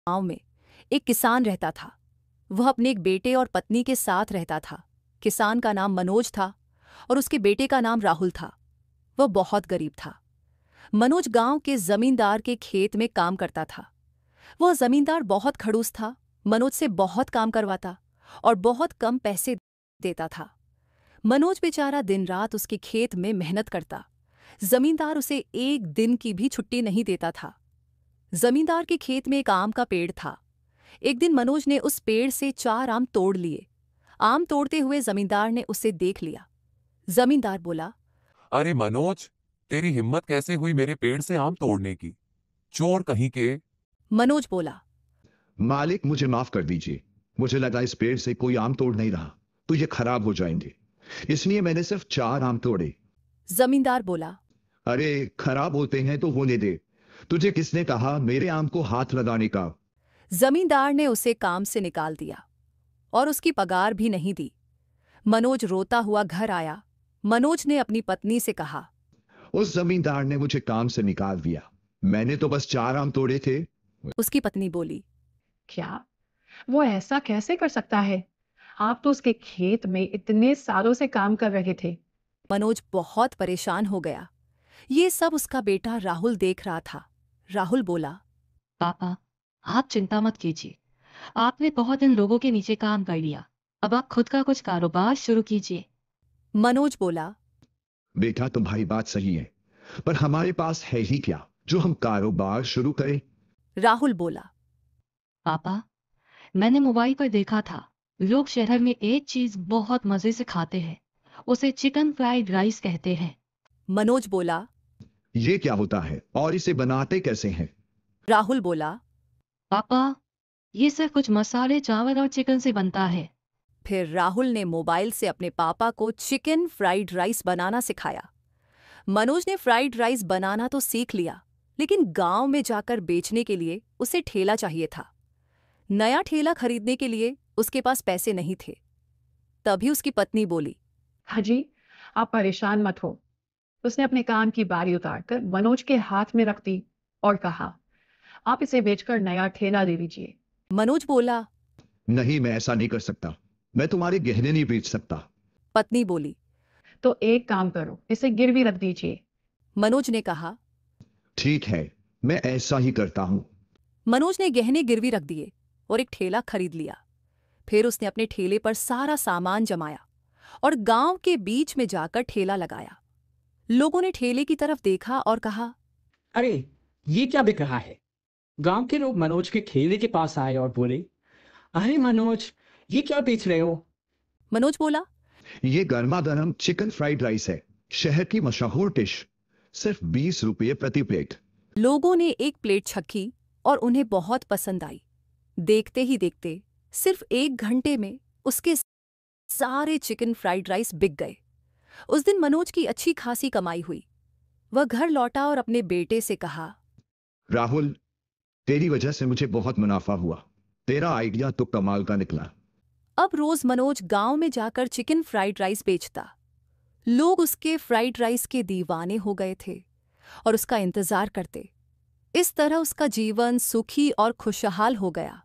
गांव में एक किसान रहता था। वह अपने एक बेटे और पत्नी के साथ रहता था। किसान का नाम मनोज था और उसके बेटे का नाम राहुल था। वह बहुत गरीब था। मनोज गांव के जमींदार के खेत में काम करता था। वह जमींदार बहुत खड़ूस था। मनोज से बहुत काम करवाता और बहुत कम पैसे देता था। मनोज बेचारा दिन रात उसके खेत में मेहनत करता। जमींदार उसे एक दिन की भी छुट्टी नहीं देता था। जमींदार के खेत में एक आम का पेड़ था। एक दिन मनोज ने उस पेड़ से 4 आम तोड़ लिए। आम तोड़ते हुए जमींदार ने उसे देख लिया। जमींदार बोला, अरे मनोज, तेरी हिम्मत कैसे हुई मेरे पेड़ से आम तोड़ने की? चोर कहीं के। मनोज बोला, मालिक मुझे माफ कर दीजिए। मुझे लगा इस पेड़ से कोई आम तोड़ नहीं रहा तो ये खराब हो जाएंगे, इसलिए मैंने सिर्फ 4 आम तोड़े। जमींदार बोला, अरे खराब होते हैं तो होने दे। तुझे किसने कहा मेरे आम को हाथ लगाने का? जमींदार ने उसे काम से निकाल दिया और उसकी पगार भी नहीं दी। मनोज रोता हुआ घर आया। मनोज ने अपनी पत्नी से कहा, उस जमींदार ने मुझे काम से निकाल दिया। मैंने तो बस 4 आम तोड़े थे। उसकी पत्नी बोली, क्या? वो ऐसा कैसे कर सकता है? आप तो उसके खेत में इतने सालों से काम कर रहे थे। मनोज बहुत परेशान हो गया। ये सब उसका बेटा राहुल देख रहा था। राहुल बोला, पापा, आप चिंता मत कीजिए। आपने बहुत इन लोगों के नीचे काम कर लिया। अब आप खुद का कुछ कारोबार शुरू कीजिए। मनोज बोला, बेटा तुम्हारी बात सही है, पर हमारे पास है ही क्या जो हम कारोबार शुरू करें? राहुल बोला, पापा, मैंने मोबाइल पर देखा था, लोग शहर में एक चीज बहुत मजे से खाते हैं। उसे चिकन फ्राइड राइस कहते हैं। मनोज बोला, ये क्या होता है और इसे बनाते कैसे हैं? राहुल बोला। पापा, ये सब कुछ मसाले, चावल और चिकन से बनता है। फिर राहुल ने मोबाइल से अपने पापा को चिकन फ्राइड राइस बनाना सिखाया। मनोज ने फ्राइड राइस बनाना तो सीख लिया, लेकिन गांव में जाकर बेचने के लिए उसे ठेला चाहिए था। नया ठेला खरीदने के लिए उसके पास पैसे नहीं थे। तभी उसकी पत्नी बोली, हाजी, आप परेशान मत हो। उसने अपने काम की बारी उतारकर मनोज के हाथ में रख दी और कहा, आप इसे बेचकर नया ठेला ले लीजिए। मनोज बोला। नहीं, मैं ऐसा नहीं कर सकता। मैं तुम्हारे गहने नहीं बेच सकता। पत्नी बोली। तो एक काम करो, इसे गिरवी रख दीजिए। मनोज ने कहा। ठीक है, मैं ऐसा ही करता हूं। मनोज ने गहने गिरवी रख दिए और एक ठेला खरीद लिया। फिर उसने अपने ठेले पर सारा सामान जमाया और गांव के बीच में जाकर ठेला लगाया। लोगों ने ठेले की तरफ देखा और कहा, अरे, ये क्या बिक रहा है? गांव के लोग मनोज के ठेले के पास आए और बोले, अरे मनोज, ये क्या बेच रहे हो? मनोज बोला, ये गर्मा गर्म चिकन फ्राइड राइस है, शहर की मशहूर डिश। सिर्फ 20 रुपये प्रति प्लेट। लोगों ने एक प्लेट छकी और उन्हें बहुत पसंद आई। देखते ही देखते सिर्फ 1 घंटे में उसके सारे चिकन फ्राइड राइस बिक गए। उस दिन मनोज की अच्छी खासी कमाई हुई। वह घर लौटा और अपने बेटे से कहा, राहुल, तेरी वजह से मुझे बहुत मुनाफा हुआ। तेरा आइडिया तो कमाल का निकला। अब रोज मनोज गांव में जाकर चिकन फ्राइड राइस बेचता। लोग उसके फ्राइड राइस के दीवाने हो गए थे और उसका इंतजार करते। इस तरह उसका जीवन सुखी और खुशहाल हो गया।